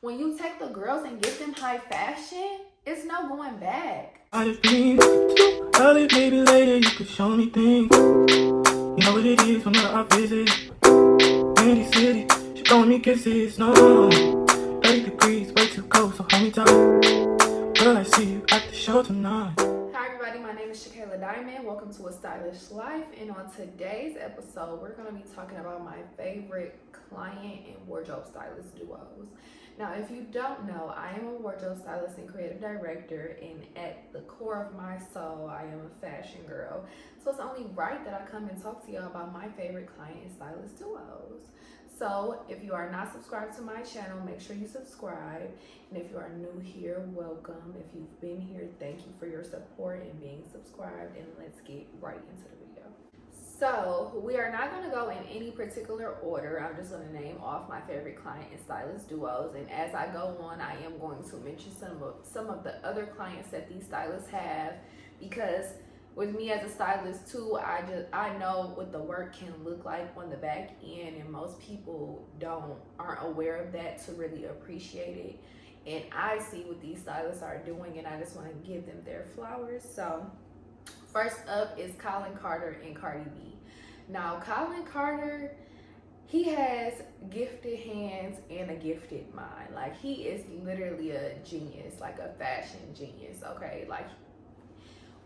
When you take the girls and get them high fashion, it's no going back. I just need to tell it, maybe later you could show me things. You know what it is whenever I visit. Windy City, she throwing me kisses, no. 30 degrees, way too cold, so hold me tight. Girl, I see you at the show tonight. Hi everybody, my name is ShaKayla Diamond. Welcome to A Stylish Life. And on today's episode, we're going to be talking about my favorite client and wardrobe stylist duos. Now, if you don't know, I am a wardrobe stylist and creative director, and at the core of my soul, I am a fashion girl. So it's only right that I come and talk to y'all about my favorite client and stylist duos. So if you are not subscribed to my channel, make sure you subscribe. And if you are new here, welcome. If you've been here, thank you for your support and being subscribed. And let's get right into the video. So we are not going to go in any particular order. I'm just going to name off my favorite client and stylist duos. And as I go on, I am going to mention some of the other clients that these stylists have, because with me as a stylist too, I know what the work can look like on the back end, and most people aren't aware of that to really appreciate it. And I see what these stylists are doing, and I just want to give them their flowers. So first up is Colin Carter and Cardi B. Now, Colin Carter, he has gifted hands and a gifted mind. Like, he is literally a genius, like a fashion genius, okay? Like,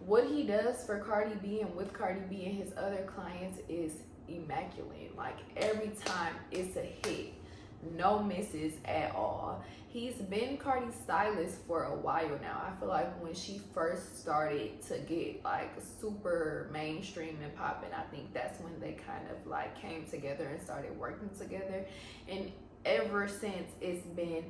what he does for Cardi B and with Cardi B and his other clients is immaculate. Like, every time it's a hit, no misses at all. He's been Cardi's stylist for a while now. I feel like when she first started to get like super mainstream and popping, I think that's when they kind of like came together and started working together. And ever since, it's been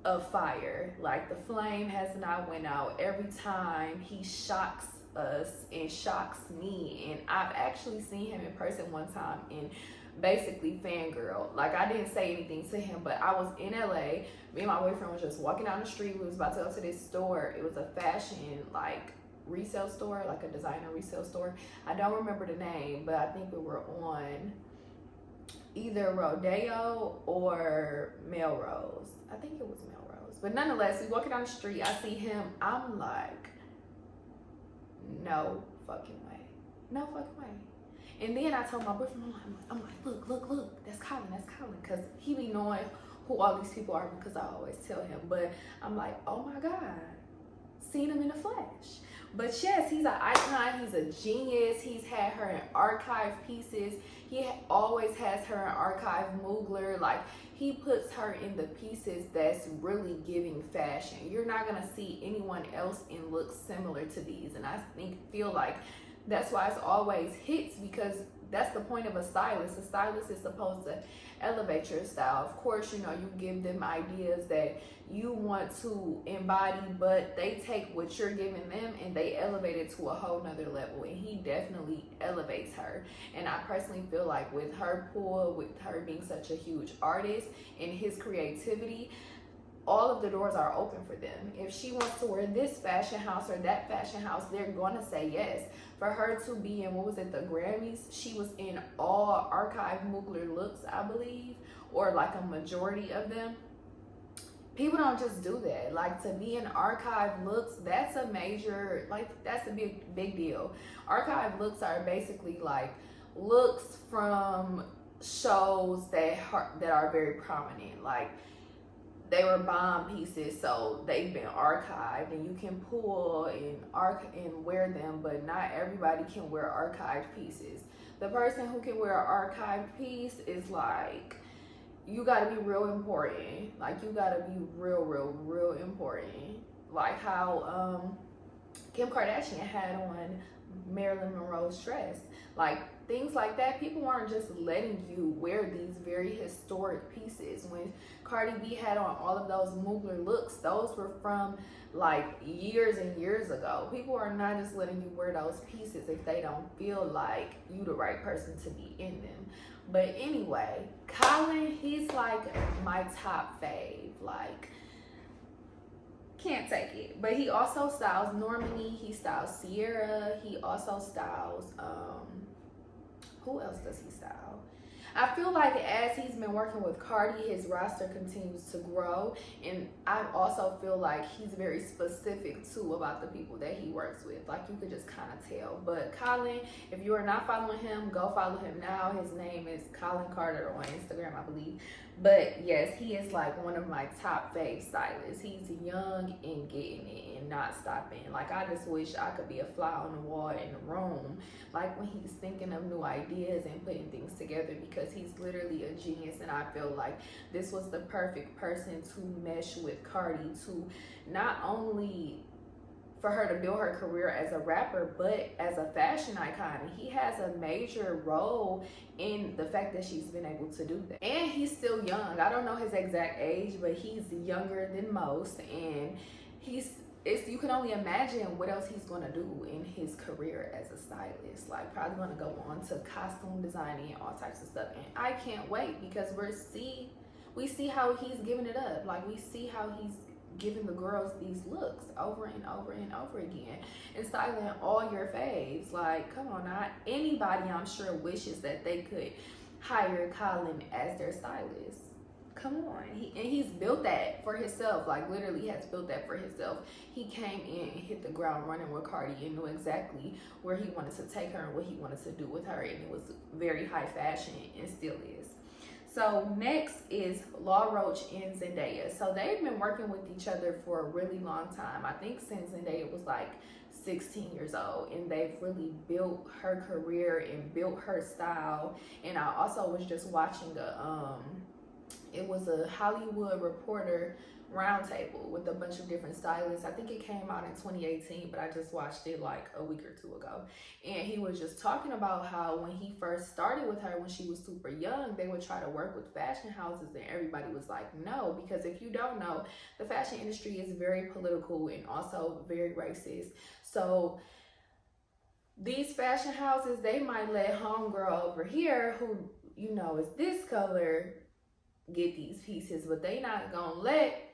a fire. Like, the flame has not went out. Every time he shocks us and shocks me, and I've actually seen him in person one time and basically fangirl. Like, I didn't say anything to him, but I was in LA. Me and my boyfriend was just walking down the street. We was about to go to this store. It was a fashion like resale store, like a designer resale store. I don't remember the name, but I think we were on either Rodeo or Melrose. I think it was Melrose. But nonetheless, we walking down the street. I see him. I'm like, no fucking way. No fucking way. And then I told my boyfriend, I'm like, look, that's Colin. Because he be knowing who all these people are, because I always tell him. But I'm like, oh my God, seen him in the flesh. But yes, he's an icon. He's a genius. He's had her in archive pieces. He always has her in archive Mugler. Like, he puts her in the pieces that's really giving fashion. You're not going to see anyone else in looks similar to these. And I feel like that's why it's always hits, because that's the point of a stylist. A stylist is supposed to elevate your style. Of course, you know, you give them ideas that you want to embody, but they take what you're giving them and they elevate it to a whole nother level. And he definitely elevates her. And I personally feel like with her pull, with her being such a huge artist and his creativity, all of the doors are open for them. If she wants to wear this fashion house or that fashion house, they're going to say yes. For her to be in, what was it, the Grammys, she was in all archive Mugler looks, I believe, or like a majority of them. People don't just do that. Like, to be in archive looks, that's a major, like, that's a big deal. Archive looks are basically like looks from shows that are very prominent. Like, they were bomb pieces, so they've been archived, and you can pull and wear them, but not everybody can wear archived pieces. The person who can wear an archived piece is like, you gotta be real important. Like, you gotta be real important. Like how Kim Kardashian had on Marilyn Monroe's dress. Like, things like that. People aren't just letting you wear these very historic pieces. When Cardi B had on all of those Mugler looks, those were from like years and years ago. People are not just letting you wear those pieces if they don't feel like you the right person to be in them. But anyway, Colin, he's like my top fave. Like, can't take it. But he also styles Normani, he styles Sierra, he also styles who else does he style? I feel like as he's been working with Cardi, his roster continues to grow, and I also feel like he's very specific too about the people that he works with. Like, you could just kind of tell. But Colin, if you are not following him, go follow him now. His name is Colin Carter on Instagram, I believe. But yes, he is like one of my top fave stylists. He's young and getting it and not stopping. Like, I just wish I could be a fly on the wall in the room, like when he's thinking of new ideas and putting things together, because he's literally a genius. And I feel like this was the perfect person to mesh with Cardi, to not only for her to build her career as a rapper, but as a fashion icon. And he has a major role in the fact that she's been able to do that. And he's still young. I don't know his exact age, but he's younger than most. And you can only imagine what else he's gonna do in his career as a stylist. Like, probably gonna go on to costume designing and all types of stuff. And I can't wait, because we see how he's giving it up. Like, we see how he's giving the girls these looks over and over and over again, and styling all your faves. Like, come on, not anybody, I'm sure, wishes that they could hire Colin as their stylist. Come on. He's built that for himself. Like, literally has built that for himself. He came in and hit the ground running with Cardi and knew exactly where he wanted to take her and what he wanted to do with her, and it was very high fashion, and still is. So next is Roach and Zendaya. So they've been working with each other for a really long time. I think since Zendaya was like 16 years old, and they've really built her career and built her style. And I also was just watching it was a Hollywood Reporter roundtable with a bunch of different stylists. I think it came out in 2018, but I just watched it like a week or two ago. And he was just talking about how when he first started with her, when she was super young, they would try to work with fashion houses, and everybody was like, no, because if you don't know, the fashion industry is very political and also very racist. So these fashion houses, they might let homegirl over here, who, you know, is this color, get these pieces, but they not gonna let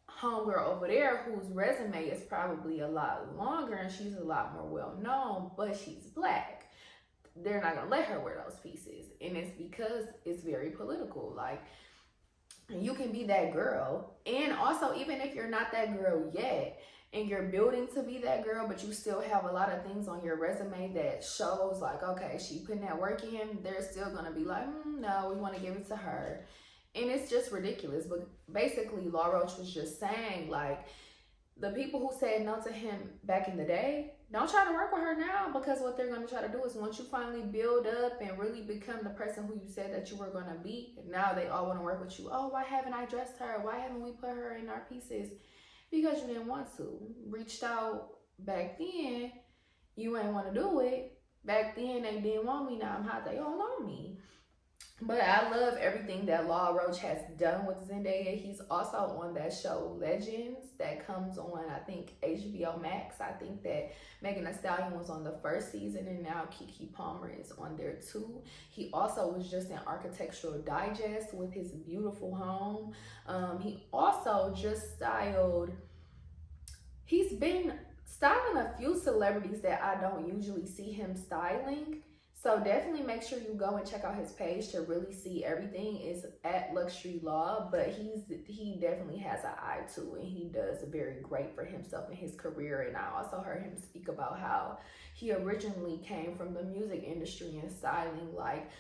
homegirl over there, whose resume is probably a lot longer and she's a lot more well known, but she's black. They're not gonna let her wear those pieces, and it's because it's very political. Like, you can be that girl, and also, even if you're not that girl yet and you're building to be that girl, but you still have a lot of things on your resume that shows like, okay, she putting that work in, they're still gonna be like, no, we want to give it to her. And it's just ridiculous. But basically, Roach was just saying, like, the people who said no to him back in the day, don't try to work with her now, because what they're going to try to do is, once you finally build up and really become the person who you said that you were going to be, now they all want to work with you. Oh, why haven't I dressed her? Why haven't we put her in our pieces? Because you didn't want to. Reached out back then, you ain't want to do it. Back then, they didn't want me. Now I'm hot, they all on me. But I love everything that Roach has done with Zendaya. He's also on that show Legends that comes on, I think, HBO Max. I think that Megan Thee Stallion was on the first season, and now Keke Palmer is on there too. He also was just in Architectural Digest with his beautiful home. He also just he's been styling a few celebrities that I don't usually see him styling. So definitely make sure you go and check out his page to really see everything. Is at Luxury Law, but he definitely has an eye to it. He does very great for himself in his career. And I also heard him speak about how he originally came from the music industry and styling like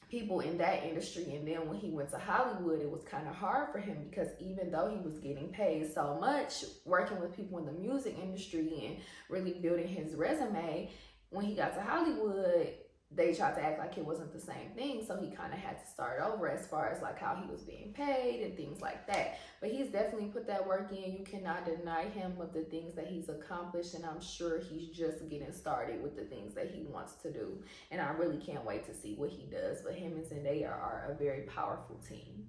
people in that industry, and then when he went to Hollywood, it was kind of hard for him, because even though he was getting paid so much working with people in the music industry and really building his resume, when he got to Hollywood, they tried to act like it wasn't the same thing. So he kind of had to start over as far as like how he was being paid and things like that. But he's definitely put that work in. You cannot deny him of the things that he's accomplished, and I'm sure he's just getting started with the things that he wants to do. And I really can't wait to see what he does. But him and Zendaya are a very powerful team.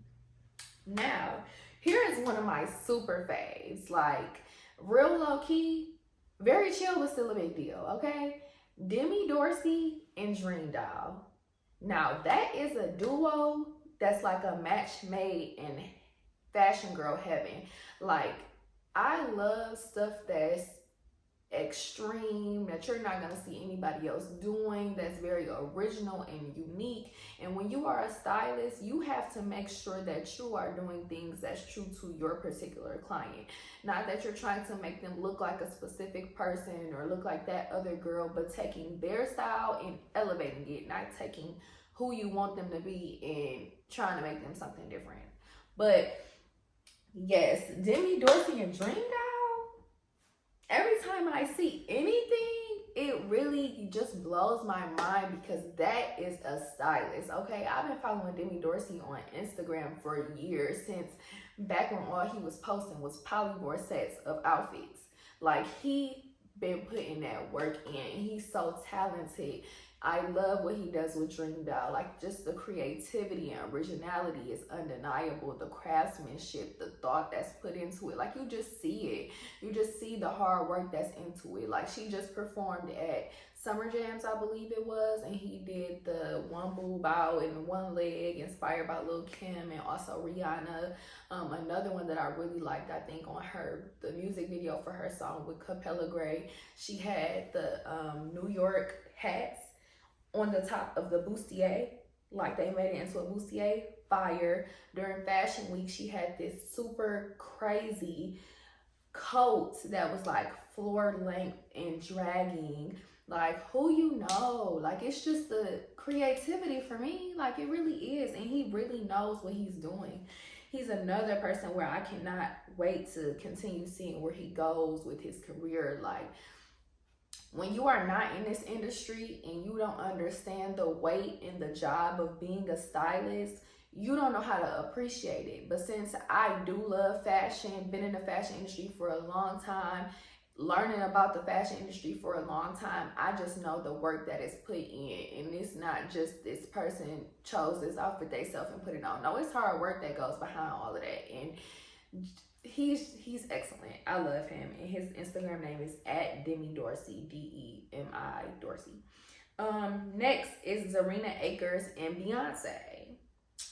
Now, here is one of my super faves. Like, real low key, very chill, but still a big deal, okay? Demi, Dorsey, and Dream Doll. Now, that is a duo that's like a match made in fashion girl heaven. Like, I love stuff that's extreme, that you're not going to see anybody else doing, that's very original and unique. And when you are a stylist, you have to make sure that you are doing things that's true to your particular client. Not that you're trying to make them look like a specific person or look like that other girl, but taking their style and elevating it, not taking who you want them to be and trying to make them something different. But yes, Demi, Dorsey, and Dream Doll, every time I see anything, it really just blows my mind because that is a stylist, okay? I've been following Demi Dorsey on Instagram for years, since back when all he was posting was polyvore sets of outfits. Like, he been putting that work in. He's so talented. I love what he does with Dream Doll. Like, just the creativity and originality is undeniable. The craftsmanship, the thought that's put into it. Like, you just see it. You just see the hard work that's into it. Like, she just performed at Summer Jams, I believe it was, and he did the one boob out and one leg, inspired by Lil Kim and also Rihanna. Another one that I really liked, I think, on the music video for her song with Capella Gray, she had the New York hats on the top of the bustier, like they made it into a bustier. Fire. During Fashion Week, she had this super crazy coat that was like floor length and dragging. Like, who you know? Like, it's just the creativity for me. Like, it really is. And he really knows what he's doing. He's another person where I cannot wait to continue seeing where he goes with his career. Like, when you are not in this industry and you don't understand the weight and the job of being a stylist, you don't know how to appreciate it. But since I do love fashion, been in the fashion industry for a long time, learning about the fashion industry for a long time, I just know the work that is put in. And it's not just this person chose this outfit themselves and put it on. No, it's hard work that goes behind all of that. And he's excellent. I love him. And his Instagram name is @Demi Dorsey, Demi Dorsey. Next is Zarina, Akers, and Beyonce.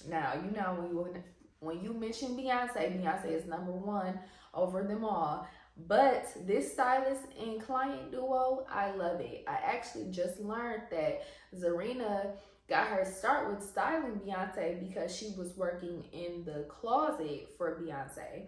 Now, you know, when you mention Beyonce is number one over them all. But this stylist and client duo, I love it. I actually just learned that Zarina got her start with styling Beyonce because she was working in the closet for Beyonce.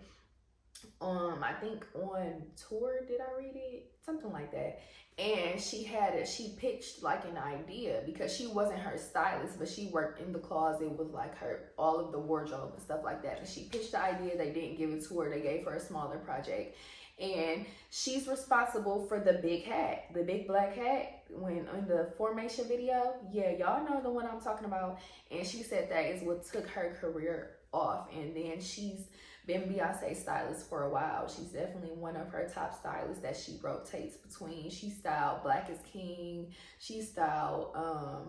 I think on tour, did I read it? Something like that. And she pitched like an idea because she wasn't her stylist, but she worked in the closet with like all of the wardrobe and stuff like that. And she pitched the idea. They didn't give it to her. They gave her a smaller project. And she's responsible for the big hat, the big black hat, when in the formation video. Yeah, y'all know the one I'm talking about. And she said that is what took her career off. And then she's been Beyonce's stylist for a while. She's definitely one of her top stylists that she rotates between. She styled Black is King. She styled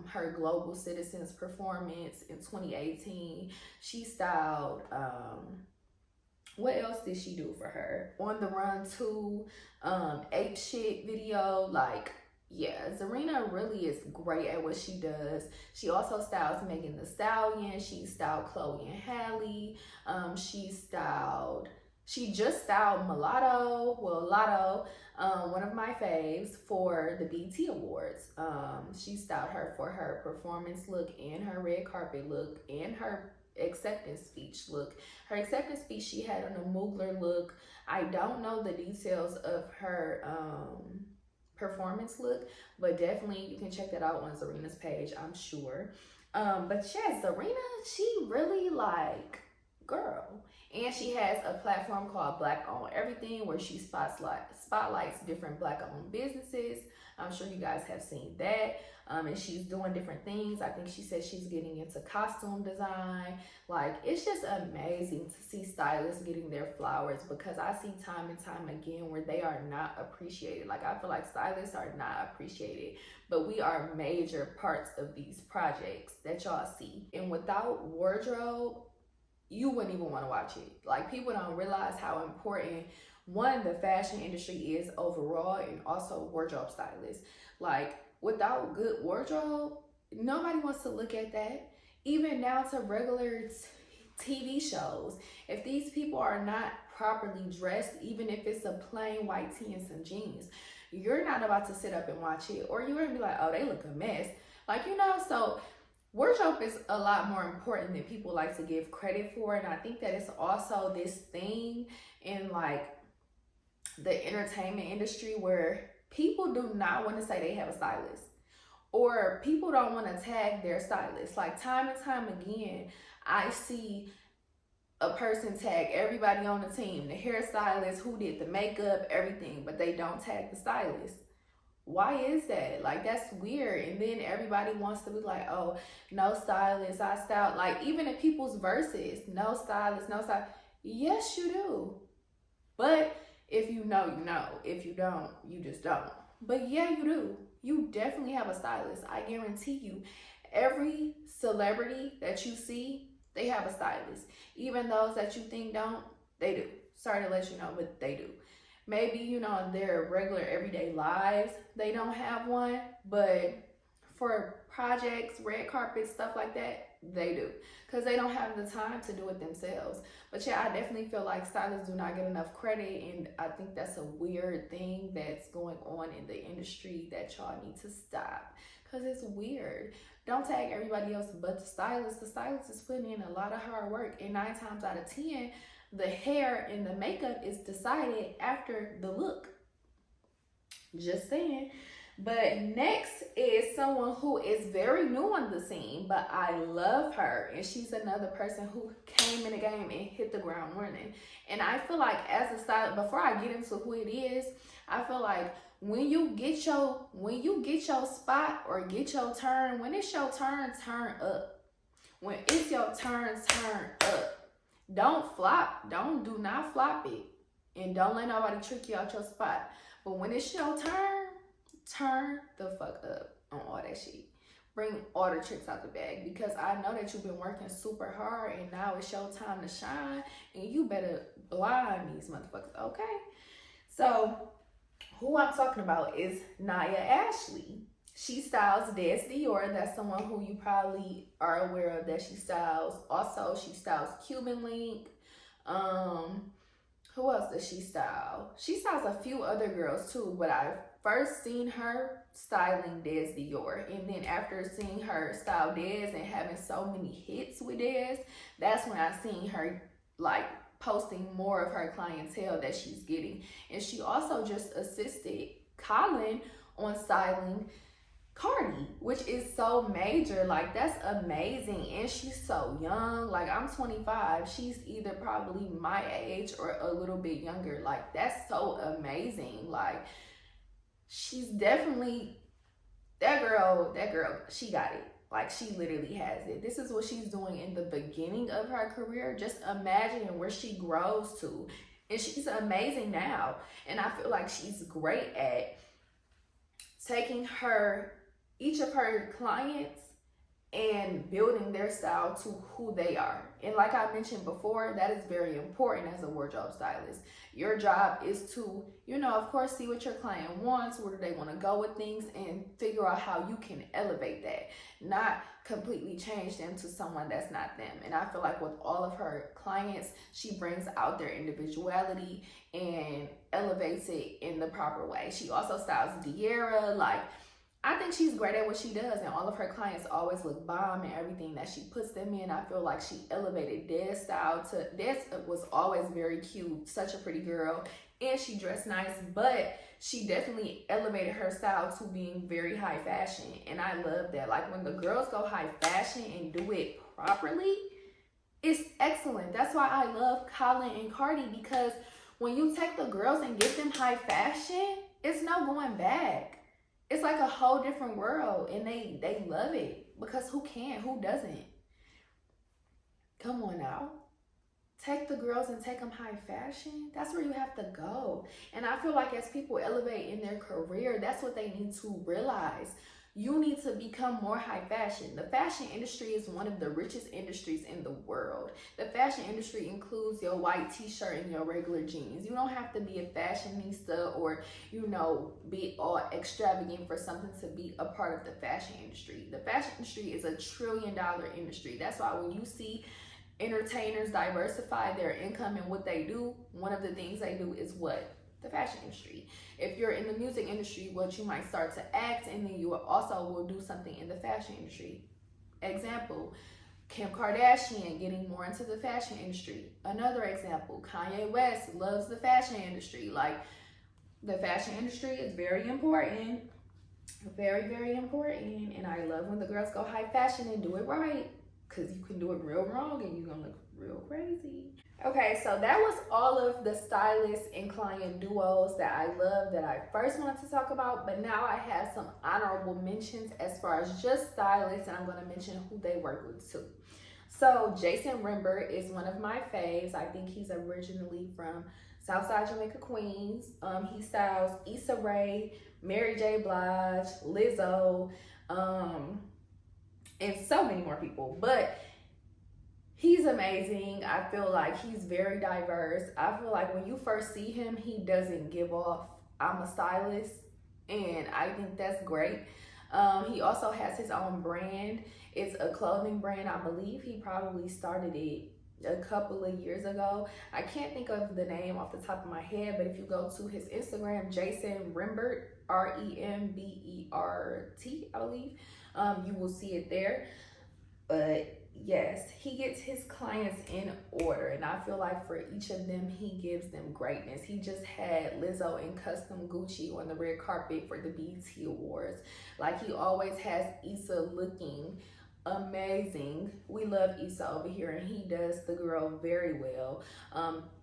her Global Citizens performance in 2018. She styled what else did she do for her? On the Run 2, Ape Shit video. Like, yeah, Zarina really is great at what she does. She also styles Megan Thee Stallion. She styled Chloe and Halle. She just styled Lotto, one of my faves, for the BET Awards. She styled her for her performance look and her red carpet look and her acceptance speech look. Her acceptance speech, she had on a Mugler look. I don't know the details of her performance look, but definitely you can check that out on Zarina's page, I'm sure. But yeah, Zarina, she really like, girl. And she has a platform called Black Owned Everything, where she spotlights different Black owned businesses. I'm sure you guys have seen that. And she's doing different things. I think she said she's getting into costume design. Like, it's just amazing to see stylists getting their flowers, because I see time and time again where they are not appreciated. Like, I feel like stylists are not appreciated, but we are major parts of these projects that y'all see. And without wardrobe, you wouldn't even want to watch it. Like, people don't realize how important, one, the fashion industry is overall, and also wardrobe stylists. Like, without good wardrobe, nobody wants to look at that. Even down to regular TV shows. If these people are not properly dressed, even if it's a plain white tee and some jeans, you're not about to sit up and watch it, or you're gonna be like, oh, they look a mess. Like, so wardrobe is a lot more important than people like to give credit for. And I think that it's also this thing in like the entertainment industry where people do not want to say they have a stylist, or people don't want to tag their stylist. Like, time and time again, I see a person tag everybody on the team, the hairstylist, who did the makeup, everything, but they don't tag the stylist. Why is that? Like, that's weird. And then everybody wants to be like, oh, no stylist, I styled. Like, even in people's verses, no stylist, no stylist. Yes, you do. But if you know, you know. If you don't, you just don't. But yeah, you do. You definitely have a stylist. I guarantee you, every celebrity that you see, they have a stylist. Even those that you think don't, they do. Sorry to let you know, but they do. Maybe, in their regular everyday lives, they don't have one, but for projects, red carpet, stuff like that, they do, because they don't have the time to do it themselves. But yeah, I definitely feel like stylists do not get enough credit, and I think that's a weird thing that's going on in the industry that y'all need to stop, because it's weird. Don't tag everybody else but the stylist. The stylist is putting in a lot of hard work, and 9 times out of 10, the hair and the makeup is decided after the look. Just saying. But next is someone who is very new on the scene, but I love her. And she's another person who came in the game and hit the ground running. And I feel like as a stylist, before I get into who it is, I feel like when you get your spot or get your turn, when it's your turn, turn up. When it's your turn, turn up. Don't flop. Do not flop it. And don't let nobody trick you out your spot. But when it's your turn the fuck up on all that shit. Bring all the tricks out the bag, because I know that you've been working super hard and now it's your time to shine, and you better blind these motherfuckers, okay? So who I'm talking about is Naya Ashley. She styles Des Dior. That's someone who you probably are aware of that she styles. Also, she styles Cuban Link. Who else does she style? She styles a few other girls too, but I've first seen her styling Des Dior. And then after seeing her style Des and having so many hits with Des, that's when I seen her like posting more of her clientele that she's getting. And she also just assisted Colin on styling Cardi, which is so major. Like, that's amazing. And she's so young. Like, I'm 25. She's either probably my age or a little bit younger. Like, that's so amazing. Like, she's definitely that girl, she got it. Like, she literally has it. This is what she's doing in the beginning of her career. Just imagine where she grows to. And she's amazing now. And I feel like she's great at taking each of her clients and building their style to who they are. And like I mentioned before, that is very important as a wardrobe stylist. Your job is to, of course, see what your client wants, where do they want to go with things, and figure out how you can elevate that, not completely change them to someone that's not them. And I feel like with all of her clients, she brings out their individuality and elevates it in the proper way. She also styles Diera. Like, I think she's great at what she does, and all of her clients always look bomb and everything that she puts them in. I feel like she elevated Des' style to, Des was always very cute, such a pretty girl, and she dressed nice, but she definitely elevated her style to being very high fashion. And I love that. Like, when the girls go high fashion and do it properly, it's excellent. That's why I love Colin and Cardi, because when you take the girls and get them high fashion, it's no going back. It's like a whole different world, and they love it, because who can? Who doesn't? Come on now. Take the girls and take them high fashion. That's where you have to go. And I feel like as people elevate in their career, that's what they need to realize. You need to become more high fashion. The fashion industry is one of the richest industries in the world. The fashion industry includes your white t-shirt and your regular jeans. You don't have to be a fashionista or, be all extravagant for something to be a part of the fashion industry. The fashion industry is $1 trillion industry. That's why when you see entertainers diversify their income and what they do, one of the things they do is what? the fashion industry. If you're in the music industry, what you might start to act, and then you also will do something in the fashion industry. Example, Kim Kardashian getting more into the fashion industry. Another example, Kanye West loves the fashion industry. Like, the fashion industry is very important. Very, very important. And I love when the girls go high fashion and do it right, because you can do it real wrong and you're gonna look real crazy. Okay, so that was all of the stylist and client duos that I love that I first wanted to talk about, but now I have some honorable mentions as far as just stylists, and I'm going to mention who they work with too. So Jason Rimbert is one of my faves. I think he's originally from Southside Jamaica, Queens. He styles Issa Rae, Mary J. Blige, Lizzo, and so many more people. But he's amazing. I feel like he's very diverse. I feel like when you first see him, he doesn't give off, I'm a stylist, and I think that's great. He also has his own brand. It's a clothing brand. I believe he probably started it a couple of years ago. I can't think of the name off the top of my head, but if you go to his Instagram, Jason Rimbert, Rembert, I believe, you will see it there. But yes, he gets his clients in order, and I feel like for each of them, he gives them greatness. He just had Lizzo in custom Gucci on the red carpet for the BET Awards. Like, he always has Issa looking amazing. We love Issa over here, and he does the girl very well.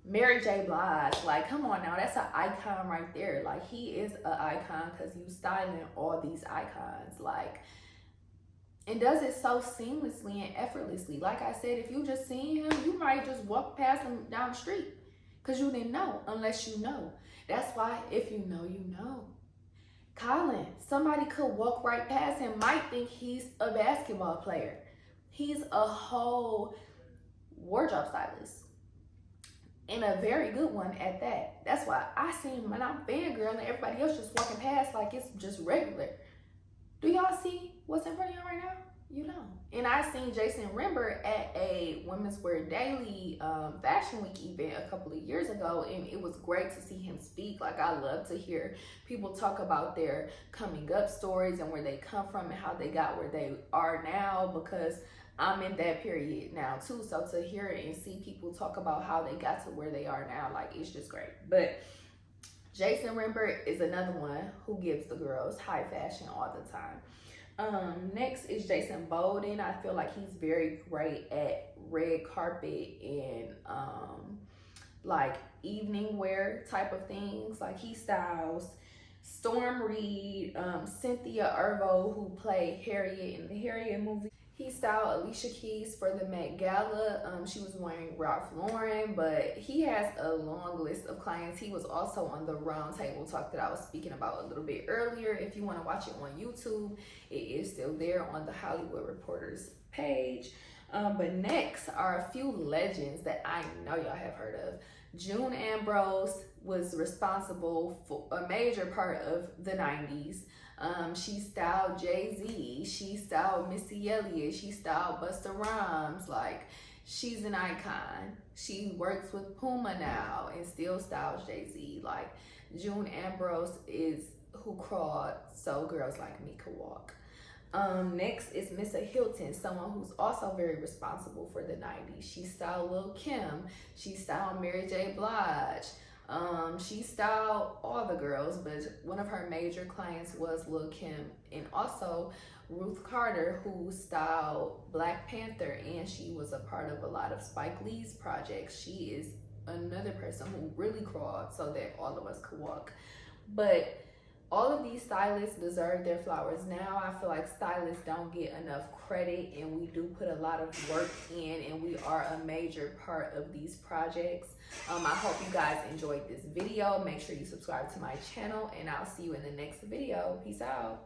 Mary J. Blige, like, come on now, that's an icon right there. Like, he is an icon because you styling all these icons, like, and does it so seamlessly and effortlessly. Like I said, if you just seen him, you might just walk past him down the street because you didn't know unless you know. That's why if you know, you know. Colin, somebody could walk right past him, might think he's a basketball player. He's a whole wardrobe stylist, and a very good one at that. That's why I see him and I'm fangirl, and everybody else just walking past like it's just regular. Do y'all see what's in front of y'all right now? You know. And I seen Jason Rimbert at a Women's Wear Daily Fashion Week event a couple of years ago, and it was great to see him speak. Like, I love to hear people talk about their coming up stories and where they come from and how they got where they are now, because I'm in that period now too. So to hear it and see people talk about how they got to where they are now, like, it's just great. But Jason Rimbert is another one who gives the girls high fashion all the time. Next is Jason Bolden. I feel like he's very great at red carpet and like evening wear type of things. Like, he styles Storm Reed, Cynthia Erivo, who played Harriet in the Harriet movie. He styled Alicia Keys for the Met Gala. She was wearing Ralph Lauren, but he has a long list of clients. He was also on the Round Table Talk that I was speaking about a little bit earlier. If you want to watch it on YouTube, it is still there on the Hollywood Reporters page. But next are a few legends that I know y'all have heard of. June Ambrose was responsible for a major part of the 90s. She styled Jay-Z, she styled Missy Elliott, she styled Busta Rhymes. Like, she's an icon. She works with Puma now and still styles Jay-Z. Like, June Ambrose is who crawled so girls like me could walk. Next is Missa Hilton, someone who's also very responsible for the 90s. She styled Lil Kim, she styled Mary J. Blige. She styled all the girls, but one of her major clients was Lil Kim, and also Ruth Carter, who styled Black Panther, and she was a part of a lot of Spike Lee's projects. She is another person who really crawled so that all of us could walk. But all of these stylists deserve their flowers now. I feel like stylists don't get enough credit, and we do put a lot of work in, and we are a major part of these projects. I hope you guys enjoyed this video. Make sure you subscribe to my channel, and I'll see you in the next video. Peace out.